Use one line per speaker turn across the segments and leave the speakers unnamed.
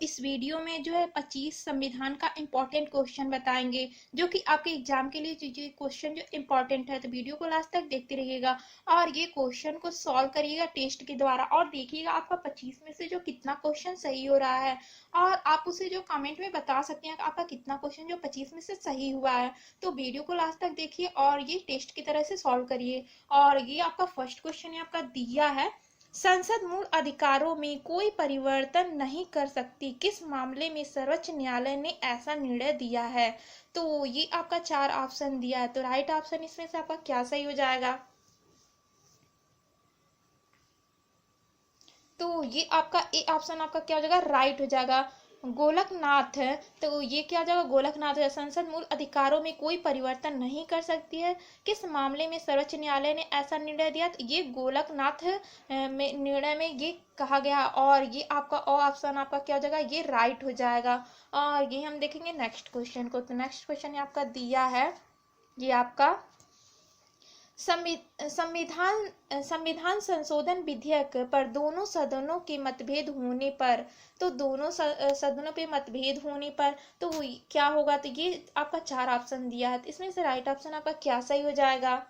इस वीडियो में जो है 25 संविधान का इम्पोर्टेंट क्वेश्चन बताएंगे, जो कि आपके एग्जाम के लिए जो क्वेश्चन जो इम्पोर्टेंट है। तो वीडियो को लास्ट तक देखते रहिएगा और ये क्वेश्चन को सॉल्व करिएगा टेस्ट के द्वारा और देखिएगा आपका 25 में से जो कितना क्वेश्चन सही हो रहा है। और आप उसे जो कमेंट में बता सकते हैं कि आपका कितना क्वेश्चन जो 25 में से सही हुआ है। तो वीडियो को लास्ट तक देखिए और ये टेस्ट की तरह से सॉल्व करिए। और ये आपका फर्स्ट क्वेश्चन है, आपका दिया है, संसद मूल अधिकारों में कोई परिवर्तन नहीं कर सकती, किस मामले में सर्वोच्च न्यायालय ने ऐसा निर्णय दिया है। तो ये आपका 4 ऑप्शन दिया है, तो राइट ऑप्शन इसमें से आपका क्या सही हो जाएगा। तो ये आपका ए ऑप्शन आपका क्या हो जाएगा, राइट हो जाएगा। गोलकनाथ है, तो ये क्या हो जाएगा, गोलकनाथ है। संसद मूल अधिकारों में कोई परिवर्तन नहीं कर सकती है, किस मामले में सर्वोच्च न्यायालय ने ऐसा निर्णय दिया। तो ये गोलकनाथ में निर्णय में ये कहा गया और ये आपका ऑप्शन आपका क्या हो जाएगा, ये राइट हो जाएगा। और ये हम देखेंगे नेक्स्ट क्वेश्चन को। तो नेक्स्ट क्वेश्चन आपका दिया है, ये आपका संविधान संशोधन विधेयक पर दोनों सदनों के मतभेद होने पर, तो दोनों सदनों पे मतभेद होने पर तो क्या होगा। तो ये आपका 4 ऑप्शन दिया है, तो इसमें से राइट ऑप्शन आपका क्या सही हो जाएगा।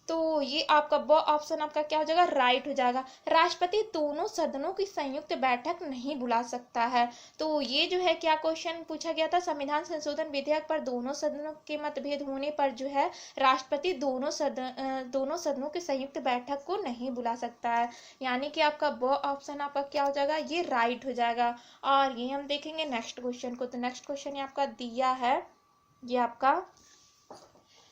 तो ये आपका ब ऑप्शन आपका क्या हो जाएगा, राइट हो जाएगा। राष्ट्रपति दोनों सदनों की संयुक्त बैठक नहीं बुला सकता है। तो ये जो है क्या क्वेश्चन पूछा गया था, संविधान संशोधन विधेयक पर दोनों सदनों के मतभेद होने पर जो है राष्ट्रपति दोनों सदनों की संयुक्त बैठक को नहीं बुला सकता है। यानी कि आपका ब ऑप्शन आपका क्या हो जाएगा, ये राइट हो जाएगा। और ये हम देखेंगे नेक्स्ट क्वेश्चन को। तो नेक्स्ट क्वेश्चन आपका दिया है, ये आपका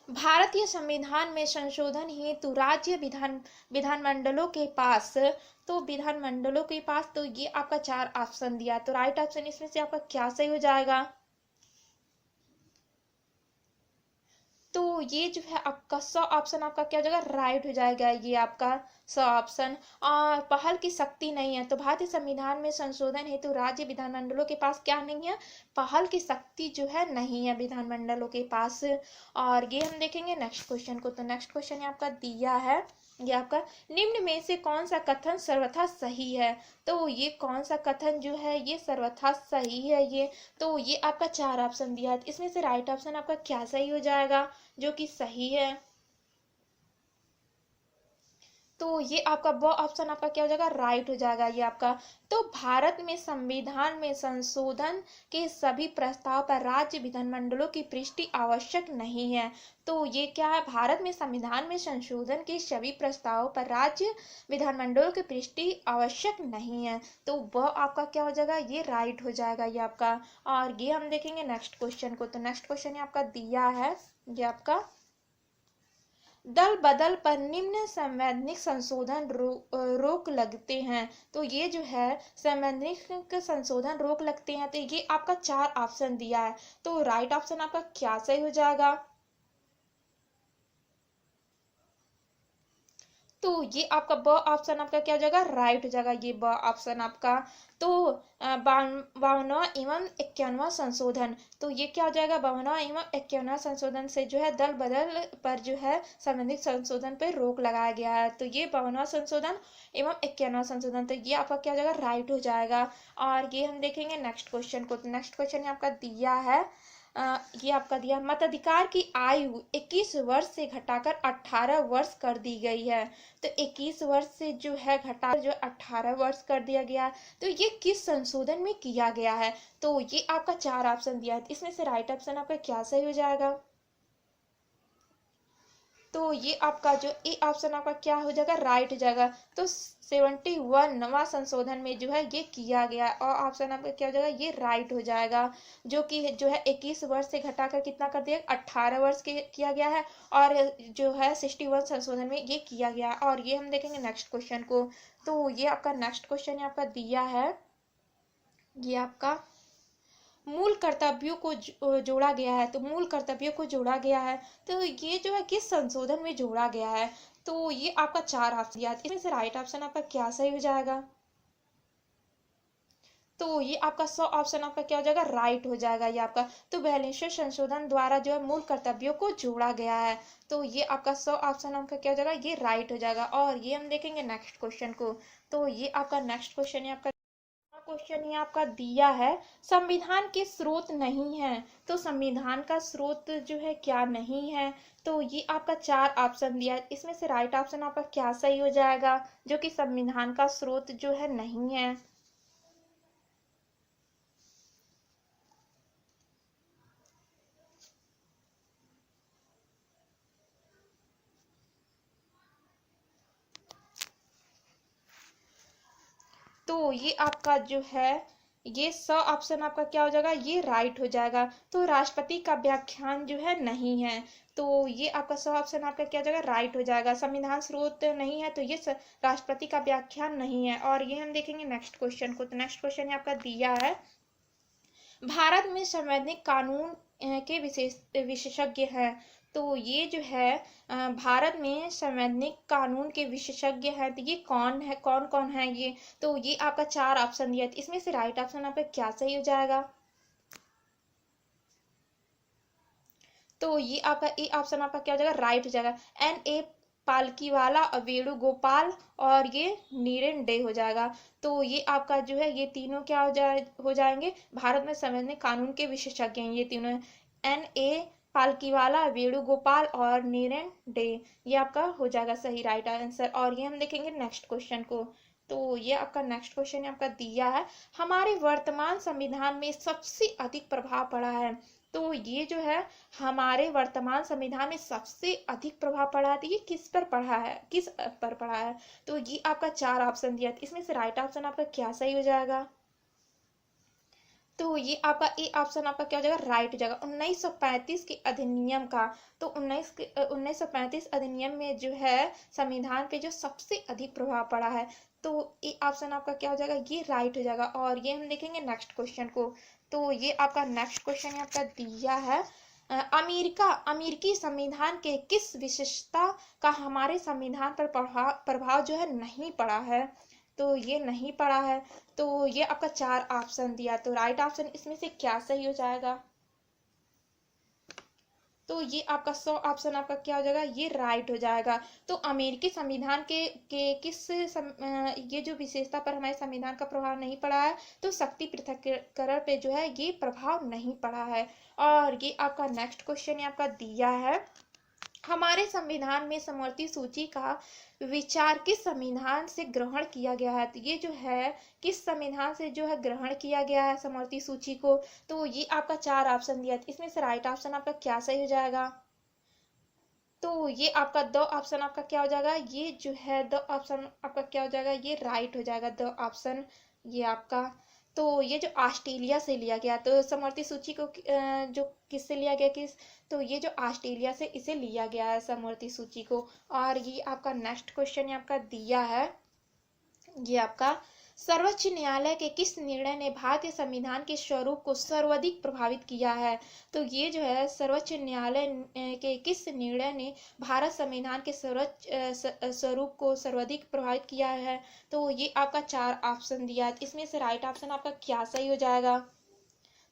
भारतीय संविधान में संशोधन हेतु राज्य विधानमंडलों के पास, तो विधानमंडलों के पास तो ये आपका 4 ऑप्शन दिया, तो राइट ऑप्शन इसमें से आपका क्या सही हो जाएगा। तो ये जो है आपका 100 ऑप्शन आपका क्या हो जाएगा, राइट हो जाएगा। ये आपका 100 ऑप्शन। और पहल की शक्ति नहीं है, तो भारतीय संविधान में संशोधन हेतु तो राज्य विधानमंडलों के पास क्या नहीं है, पहल की शक्ति जो है नहीं है विधानमंडलों के पास। और ये हम देखेंगे नेक्स्ट क्वेश्चन को। तो नेक्स्ट क्वेश्चन आपका दिया है, ये आपका निम्न में से कौन सा कथन सर्वथा सही है। तो ये कौन सा कथन जो है ये सर्वथा सही है, ये तो ये आपका 4 ऑप्शन दिया है, इसमें से राइट ऑप्शन आपका क्या सही हो जाएगा, जो कि सही है। तो ये आपका ब ऑप्शन आपका क्या हो जाएगा, राइट हो जाएगा। ये आपका तो भारत में संविधान में संशोधन के सभी प्रस्ताव पर राज्य विधानमंडलों की पुष्टि आवश्यक नहीं है। तो ये क्या है, भारत में संविधान में संशोधन के सभी प्रस्तावों पर राज्य विधानमंडलों की पुष्टि आवश्यक नहीं है। तो वह आपका क्या हो जाएगा, ये राइट हो जाएगा। ये आपका और ये हम देखेंगे नेक्स्ट क्वेश्चन को। तो नेक्स्ट क्वेश्चन आपका दिया है, ये आपका दल बदल पर निम्न संवैधानिक संशोधन रोक लगते हैं। तो ये जो है संवैधानिक संशोधन रोक लगते हैं, तो ये आपका 4 ऑप्शन दिया है, तो राइट ऑप्शन आपका क्या सही हो जाएगा। तो ये आपका ब ऑप्शन आपका क्या हो जाएगा, राइट हो जाएगा। ये ब ऑप्शन आपका तो 52वां एवं 51वां संशोधन, तो ये क्या हो जाएगा, 52वां एवं 51वां संशोधन से जो है दल बदल पर जो है संबंधित संशोधन पर रोक लगाया गया है। तो ये 52वां संशोधन एवं 51वां संशोधन, तो ये आपका क्या हो जाएगा, राइट हो जाएगा। और ये हम देखेंगे नेक्स्ट क्वेश्चन को। तो नेक्स्ट क्वेश्चन आपका दिया है, ये आपका दिया मताधिकार की आयु 21 वर्ष से घटाकर 18 वर्ष कर दी गई है। तो 21 वर्ष से जो है घटाकर जो 18 वर्ष कर दिया गया है, तो ये किस संशोधन में किया गया है। तो ये आपका 4 ऑप्शन दिया है, इसमें से राइट ऑप्शन आपका क्या सही हो जाएगा। तो ये आपका जो ए ऑप्शन आपका क्या हो जाएगा, राइट हो जाएगा। तो 71वां संशोधन में जो है ये किया गया और ऑप्शन आपका क्या हो जाएगा, ये राइट हो जाएगा। जो कि जो है 21 वर्ष से घटाकर कितना कर दिया, 18 वर्ष किया गया है। और जो है 61 संशोधन में ये किया गया। और ये हम देखेंगे नेक्स्ट क्वेश्चन को। तो ये आपका नेक्स्ट क्वेश्चन आपका दिया है, ये आपका मूल कर्तव्यों को जोड़ा गया है। तो मूल कर्तव्यों को जोड़ा गया है, तो ये जो है किस संशोधन में जोड़ा गया है। तो ये आपका 4 ऑप्शन दिया है, इसमें से राइट ऑप्शन आपका क्या सही हो जाएगा। तो ये आपका 100 ऑप्शन आपका क्या हो जाएगा, राइट हो जाएगा। ये आपका तो बैलेंसर संशोधन द्वारा जो है मूल कर्तव्यों को जोड़ा गया है, तो ये आपका 100 ऑप्शन आपका क्या हो जाएगा, ये राइट हो जाएगा। और ये हम देखेंगे नेक्स्ट क्वेश्चन को। तो ये आपका नेक्स्ट क्वेश्चन है। आपका क्वेश्चन ये आपका दिया है, संविधान के स्रोत नहीं है। तो संविधान का स्रोत जो है क्या नहीं है, तो ये आपका चार ऑप्शन दिया है, इसमें से राइट ऑप्शन आपका क्या सही हो जाएगा, जो कि संविधान का स्रोत जो है नहीं है। तो ये आपका जो है ये स ऑप्शन आपका क्या हो जाएगा, ये राइट हो जाएगा। तो राष्ट्रपति का व्याख्यान जो है नहीं है, तो ये आपका स ऑप्शन आपका क्या हो जाएगा, राइट हो जाएगा। संविधान स्रोत नहीं है तो ये राष्ट्रपति का व्याख्यान नहीं है। और ये हम देखेंगे नेक्स्ट क्वेश्चन को। तो नेक्स्ट क्वेश्चन आपका दिया है, भारत में संवैधानिक कानून के विशेषज्ञ हैं। तो ये जो है भारत में संवैधानिक कानून के विशेषज्ञ हैं, तो ये कौन है, कौन कौन है ये, तो ये आपका चार ऑप्शन दिया है, इसमें से राइट ऑप्शन आपका क्या सही हो जाएगा। तो ये आपका ए ऑप्शन आपका क्या हो जाएगा, राइट हो जाएगा। N.A. पालकीवाला, वेणुगोपाल और ये नीरेन डे हो जाएगा। तो ये आपका जो है ये तीनों क्या हो जाएंगे, भारत में संवैधानिक कानून के विशेषज्ञ हैं ये तीनों। N.A. पालकीवाला, वेणुगोपाल और नीरेन डे, ये आपका हो जाएगा सही राइट आंसर। और ये हम देखेंगे नेक्स्ट क्वेश्चन को। तो ये आपका नेक्स्ट क्वेश्चन आपका दिया है, हमारे वर्तमान संविधान में सबसे अधिक प्रभाव पड़ा है। तो ये जो है हमारे वर्तमान संविधान में सबसे अधिक प्रभाव पड़ा है, तो ये किस पर पड़ा है, किस पर पड़ा है, तो ये आपका चार ऑप्शन दिया है, इसमें से राइट ऑप्शन आपका क्या सही हो जाएगा। तो ये आपका ए ऑप्शन आपका क्या हो जाएगा, राइट हो जाएगा। 1935 के अधिनियम का, तो 1935 अधिनियम में जो है संविधान पे जो सबसे अधिक प्रभाव पड़ा है, तो ए ऑप्शन आपका क्या हो जाएगा, ये राइट हो जाएगा। और ये हम देखेंगे नेक्स्ट क्वेश्चन को। तो ये आपका नेक्स्ट क्वेश्चन आपका दिया है, अमेरिकी संविधान के किस विशेषता का हमारे संविधान पर प्रभाव जो है नहीं पड़ा है, तो ये नहीं पड़ा है। तो ये आपका चार ऑप्शन दिया, तो राइट ऑप्शन इसमें से क्या सही हो जाएगा। तो ये आपका सौ ऑप्शन आपका क्या हो जाएगा, ये राइट हो जाएगा। तो अमेरिकी संविधान के ये जो विशेषता पर हमारे संविधान का प्रभाव नहीं पड़ा है, तो शक्ति पृथक्करण पे जो है ये प्रभाव नहीं पड़ा है। और ये आपका नेक्स्ट क्वेश्चन आपका दिया है, हमारे संविधान में समवर्ती सूची का विचार किस संविधान से ग्रहण किया गया है, तो ये जो है किस संविधान से जो है ग्रहण किया गया है समवर्ती सूची को, तो ये आपका चार ऑप्शन दिया है, इसमें से राइट ऑप्शन आपका क्या सही हो जाएगा। तो ये आपका द ऑप्शन आपका क्या हो जाएगा, ये जो है द ऑप्शन आपका क्या हो जाएगा, ये राइट हो जाएगा द ऑप्शन ये आपका। तो ये जो ऑस्ट्रेलिया से लिया गया, तो समवर्ती सूची को जो किससे लिया गया, किस, तो ये जो ऑस्ट्रेलिया से इसे लिया गया है समवर्ती सूची को। और ये आपका नेक्स्ट क्वेश्चन आपका दिया है, ये आपका सर्वोच्च न्यायालय के किस निर्णय ने भारतीय संविधान के स्वरूप को सर्वाधिक प्रभावित किया है, तो ये जो है सर्वोच्च न्यायालय के किस निर्णय ने भारत संविधान के सर्वोच्च स्वरूप को सर्वाधिक प्रभावित किया है, तो ये आपका चार ऑप्शन दिया है, इसमें से राइट ऑप्शन आपका क्या सही हो जाएगा।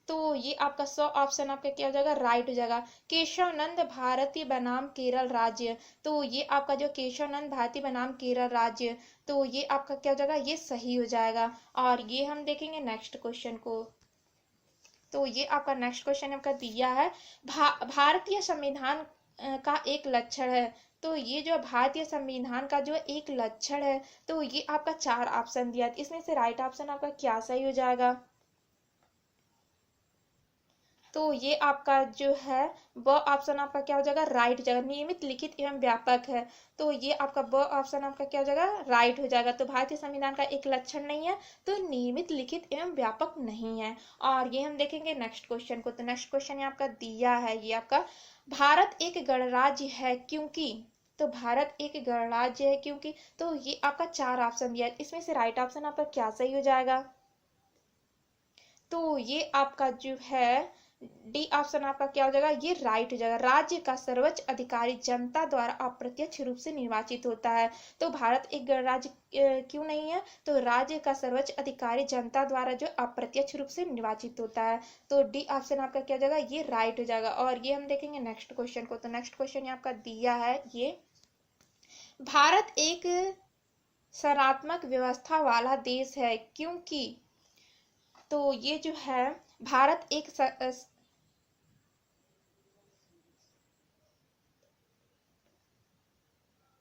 तो ये आपका सौ ऑप्शन आपका क्या हो जाएगा, राइट हो जाएगा। केशवानंद भारती बनाम केरल राज्य, तो ये आपका जो केशवानंद भारती बनाम केरल राज्य, तो ये आपका क्या हो जाएगा, ये सही हो जाएगा। और ये हम देखेंगे नेक्स्ट क्वेश्चन को। तो ये आपका नेक्स्ट क्वेश्चन आपका दिया है, भारतीय संविधान का एक लक्षण है, तो ये जो भारतीय संविधान का जो एक लक्षण है, तो ये आपका चार ऑप्शन दिया, इसमें से राइट ऑप्शन आपका क्या सही हो जाएगा। तो ये आपका जो है ब ऑप्शन आपका क्या हो जाएगा, राइट हो जाएगा। नियमित, लिखित एवं व्यापक है, तो ये आपका ब ऑप्शन आपका क्या हो जाएगा, राइट हो जाएगा। तो भारतीय संविधान का एक लक्षण नहीं है, तो नियमित, लिखित एवं व्यापक नहीं है। और ये हम देखेंगे नेक्स्ट क्वेश्चन को। तो नेक्स्ट क्वेश्चन आपका दिया है, ये आपका भारत एक गणराज्य है क्योंकि, तो भारत एक गणराज्य है क्योंकि, तो ये आपका चार ऑप्शन दिया है, इसमें से राइट ऑप्शन आपका क्या सही हो जाएगा। तो ये आपका जो है डी ऑप्शन आपका क्या हो जाएगा, ये राइट हो जाएगा। राज्य का सर्वोच्च अधिकारी जनता द्वारा अप्रत्यक्ष रूप से निर्वाचित होता है, तो भारत एक गणराज्य क्यों नहीं है, तो राज्य का सर्वोच्च अधिकारी जनता द्वारा जो अप्रत्यक्ष रूप से निर्वाचित होता है, तो डी ऑप्शन आपका क्या हो जाएगा, ये राइट हो जाएगा। और ये हम देखेंगे नेक्स्ट क्वेश्चन को। तो नेक्स्ट क्वेश्चन आपका दिया है, ये भारत एक सरात्मक व्यवस्था वाला देश है क्योंकि, तो ये जो है भारत एक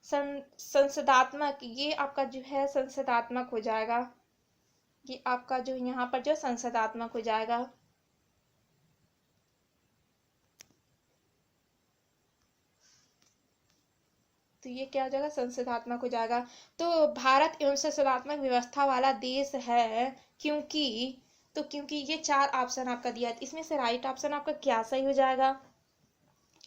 संसदात्मक, ये आपका जो है संसदात्मक हो जाएगा, ये आपका जो यहाँ पर जो संसदात्मक हो जाएगा। तो ये क्या हो जाएगा, संसदात्मक हो जाएगा। तो भारत एवं संसदात्मक व्यवस्था वाला देश है क्योंकि, तो क्योंकि ये चार ऑप्शन आपका दिया है, इसमें से राइट ऑप्शन आपका क्या सही हो जाएगा,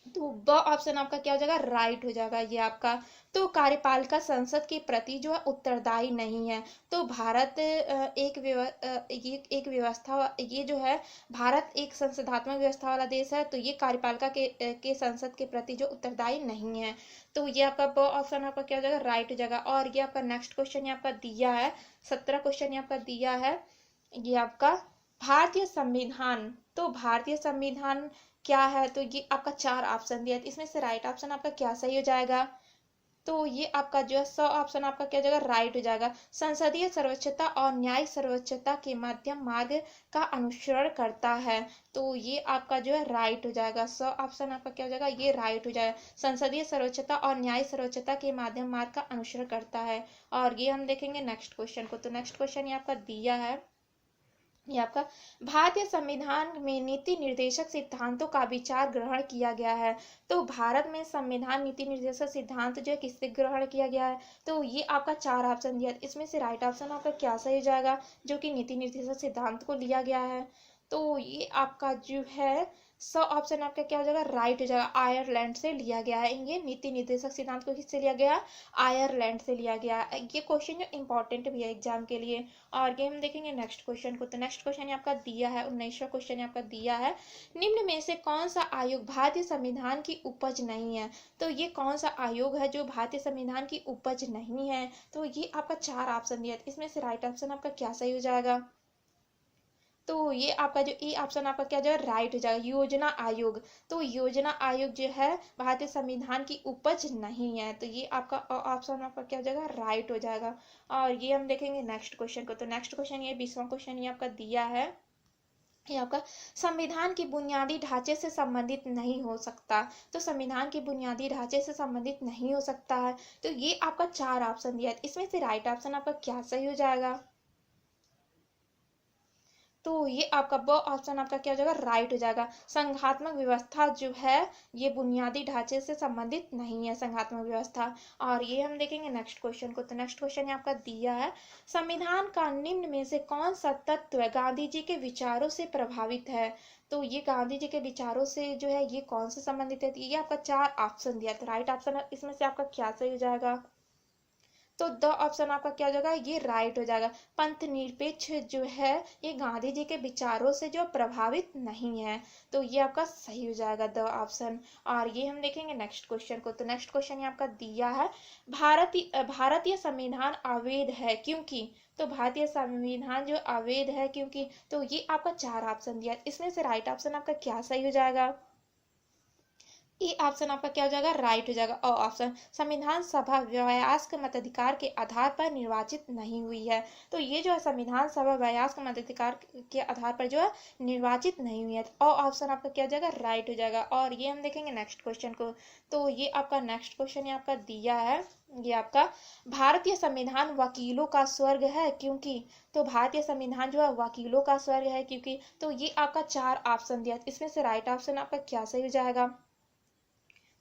तो ब ऑप्शन आपका क्या हो जाएगा, राइट हो जाएगा ये आपका। तो कार्यपालिका संसद के प्रति जो है उत्तरदायी नहीं है। तो भारत ये एक व्यवस्था, ये जो है भारत एक संसदात्मक व्यवस्था वाला देश है, तो ये कार्यपालिका के संसद के प्रति जो उत्तरदायी नहीं है। तो ये आपका ब ऑप्शन आपका क्या हो जाएगा, राइट हो जाएगा। और ये आपका नेक्स्ट क्वेश्चन ये आपका दिया है, 17 क्वेश्चन ये आपका दिया है, ये आपका भारतीय संविधान। तो भारतीय संविधान क्या है, तो ये आपका चार ऑप्शन दिया है, इसमें से राइट ऑप्शन आपका क्या सही हो जाएगा, तो ये आपका जो है 100 ऑप्शन आपका क्या हो जाएगा, राइट हो जाएगा। संसदीय सर्वोच्चता और न्यायिक सर्वोच्चता के मध्यम मार्ग का अनुसरण करता है, तो ये आपका जो है राइट हो जाएगा। 100 ऑप्शन आपका क्या हो जाएगा, ये राइट हो जाएगा। संसदीय सर्वोच्चता और न्यायिक सर्वोच्चता के मध्यम मार्ग का अनुसरण करता है। और ये हम देखेंगे नेक्स्ट क्वेश्चन को। तो नेक्स्ट क्वेश्चन ये आपका दिया है, ये आपका भारतीय संविधान में नीति निर्देशक सिद्धांतों का विचार ग्रहण किया गया है। तो भारत में संविधान नीति निर्देशक सिद्धांत जो है किससे ग्रहण किया गया है, तो ये आपका चार ऑप्शन दिया है, इसमें से राइट ऑप्शन आपका क्या सही हो जाएगा, जो कि नीति निर्देशक सिद्धांत को लिया गया है। तो ये आपका जो है 100 ऑप्शन आपका क्या हो जाएगा, राइट हो जाएगा। आयरलैंड से लिया गया है, ये नीति निर्देशक सिद्धांत को किससे लिया गया, आयरलैंड से लिया गया है। ये क्वेश्चन जो इंपॉर्टेंट भी है एग्जाम के लिए। और ये हम देखेंगे नेक्स्ट क्वेश्चन को। तो नेक्स्ट क्वेश्चन आपका दिया है, 19वां क्वेश्चन आपका दिया है, निम्न में से कौन सा आयोग भारतीय संविधान की उपज नहीं है। तो ये कौन सा आयोग है जो भारतीय संविधान की उपज नहीं है, तो ये आपका चार ऑप्शन दिया है, इसमें से राइट ऑप्शन आपका क्या सही हो जाएगा, तो ये आपका जो ए ऑप्शन आपका क्या जो है, राइट हो जाएगा। योजना आयोग, तो योजना आयोग जो है भारतीय संविधान की उपज नहीं है, तो ये आपका ऑप्शन आपका क्या हो जाएगा, राइट हो जाएगा। और ये हम देखेंगे नेक्स्ट क्वेश्चन को। तो नेक्स्ट क्वेश्चन ये 20वां क्वेश्चन ये आपका दिया है, ये आपका संविधान के बुनियादी ढांचे से संबंधित नहीं हो सकता। तो संविधान के बुनियादी ढांचे से संबंधित नहीं हो सकता है, तो ये आपका चार ऑप्शन दिया है, इसमें से राइट ऑप्शन आपका क्या सही हो जाएगा, तो ये आपका ब ऑप्शन आपका क्या हो जाएगा, राइट हो जाएगा। संघात्मक व्यवस्था जो है ये बुनियादी ढांचे से संबंधित नहीं है, संघात्मक व्यवस्था। और ये हम देखेंगे नेक्स्ट क्वेश्चन को। तो नेक्स्ट क्वेश्चन आपका दिया है, संविधान का निम्न में से कौन सा तत्व गांधी जी के विचारों से प्रभावित है। तो ये गांधी जी के विचारों से जो है ये कौन से संबंधित है, ये आपका चार ऑप्शन दिया, तो राइट ऑप्शन इसमें से आपका क्या सही हो जाएगा, तो द ऑप्शन आपका क्या हो जाएगा, ये राइट हो जाएगा। पंथ निरपेक्ष जो है ये गांधी जी के विचारों से जो प्रभावित नहीं है, तो ये आपका सही हो जाएगा द ऑप्शन। और ये हम देखेंगे नेक्स्ट क्वेश्चन को। तो नेक्स्ट क्वेश्चन ये आपका दिया है, भारतीय संविधान अवैध है क्योंकि। तो भारतीय संविधान जो अवैध है क्योंकि, तो ये आपका चार ऑप्शन दिया है, इसमें से राइट ऑप्शन आपका क्या सही हो जाएगा, ई ऑप्शन आपका क्या हो जाएगा, राइट हो जाएगा। और ऑप्शन संविधान सभा वयस्क मताधिकार के आधार पर निर्वाचित नहीं हुई है, तो ये जो है संविधान सभा वयस्क मताधिकार के आधार पर जो है निर्वाचित नहीं हुई है, और ऑप्शन आपका क्या हो जाएगा, राइट हो जाएगा। और ये हम देखेंगे नेक्स्ट क्वेश्चन को। तो ये आपका नेक्स्ट क्वेश्चन ये आपका दिया है, ये आपका भारतीय संविधान वकीलों का स्वर्ग है क्योंकि। तो भारतीय संविधान जो है वकीलों का स्वर्ग है क्योंकि, तो ये आपका चार ऑप्शन दिया, इसमें से राइट ऑप्शन आपका क्या सही हो जाएगा,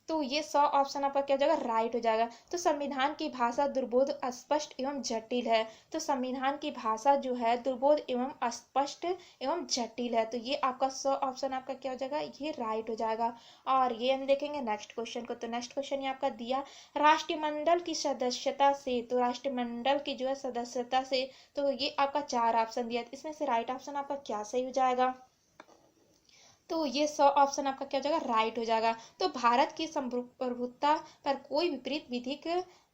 तो ये 100 ऑप्शन आपका क्या हो जाएगा, राइट हो जाएगा। तो संविधान की भाषा दुर्बोध, अस्पष्ट एवं जटिल है। तो संविधान की भाषा जो है दुर्बोध एवं अस्पष्ट एवं जटिल है, तो ये आपका 100 ऑप्शन आपका क्या हो जाएगा, ये राइट हो जाएगा। और ये हम देखेंगे नेक्स्ट क्वेश्चन को। तो नेक्स्ट क्वेश्चन ये आपका दिया, राष्ट्रमंडल की सदस्यता से। तो राष्ट्रमंडल की जो है सदस्यता से, तो ये आपका चार ऑप्शन दिया, इसमें से राइट ऑप्शन आपका क्या सही हो जाएगा, तो ये 100 ऑप्शन आपका क्या हो जाएगा, राइट हो जाएगा। तो भारत की संप्रभुता पर कोई विपरीत विधिक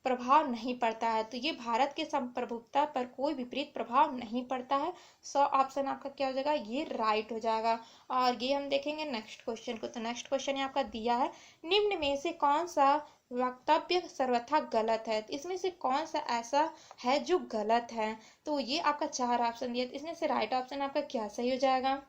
प्रभाव नहीं पड़ता है, तो ये भारत के संप्रभुता पर कोई विपरीत प्रभाव नहीं पड़ता है, 100 ऑप्शन आपका क्या हो जाएगा, ये राइट हो जाएगा। और ये हम देखेंगे नेक्स्ट क्वेश्चन को। तो नेक्स्ट क्वेश्चन आपका दिया है, निम्न में से कौन सा वक्तव्य सर्वथा गलत है। इसमें से कौन सा ऐसा है जो गलत है? तो ये आपका 4 ऑप्शन दिया, इसमें से राइट ऑप्शन आपका क्या सही हो जाएगा?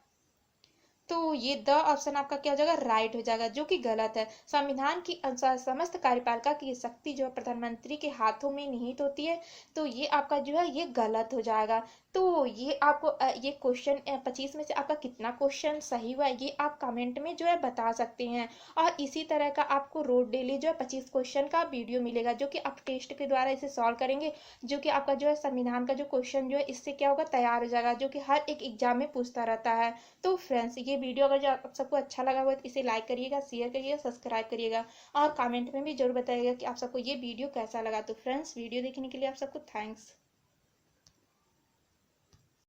तो ये द ऑप्शन आपका क्या हो जाएगा? राइट हो जाएगा, जो कि गलत है। संविधान के अनुसार समस्त कार्यपालिका की शक्ति जो है प्रधानमंत्री के हाथों में निहित होती है। तो ये आपका जो है ये गलत हो जाएगा। तो ये आपको ये क्वेश्चन 25 में से आपका कितना क्वेश्चन सही हुआ ये आप कमेंट में जो है बता सकते हैं। और इसी तरह का आपको रोज डेली जो है 25 क्वेश्चन का वीडियो मिलेगा, जो कि आप टेस्ट के द्वारा इसे सॉल्व करेंगे, जो कि आपका जो है संविधान का जो क्वेश्चन जो है इससे क्या होगा तैयार हो जाएगा, जो कि हर एक एग्जाम में पूछता रहता है। तो फ्रेंड्स ये वीडियो अगर जो आप सबको अच्छा लगा हुआ है तो इसे लाइक करिएगा, शेयर करिएगा, सब्सक्राइब करिएगा और कमेंट में भी जरूर बताइएगा कि आप सबको ये वीडियो कैसा लगा। तो फ्रेंड्स वीडियो देखने के लिए आप सबको थैंक्स।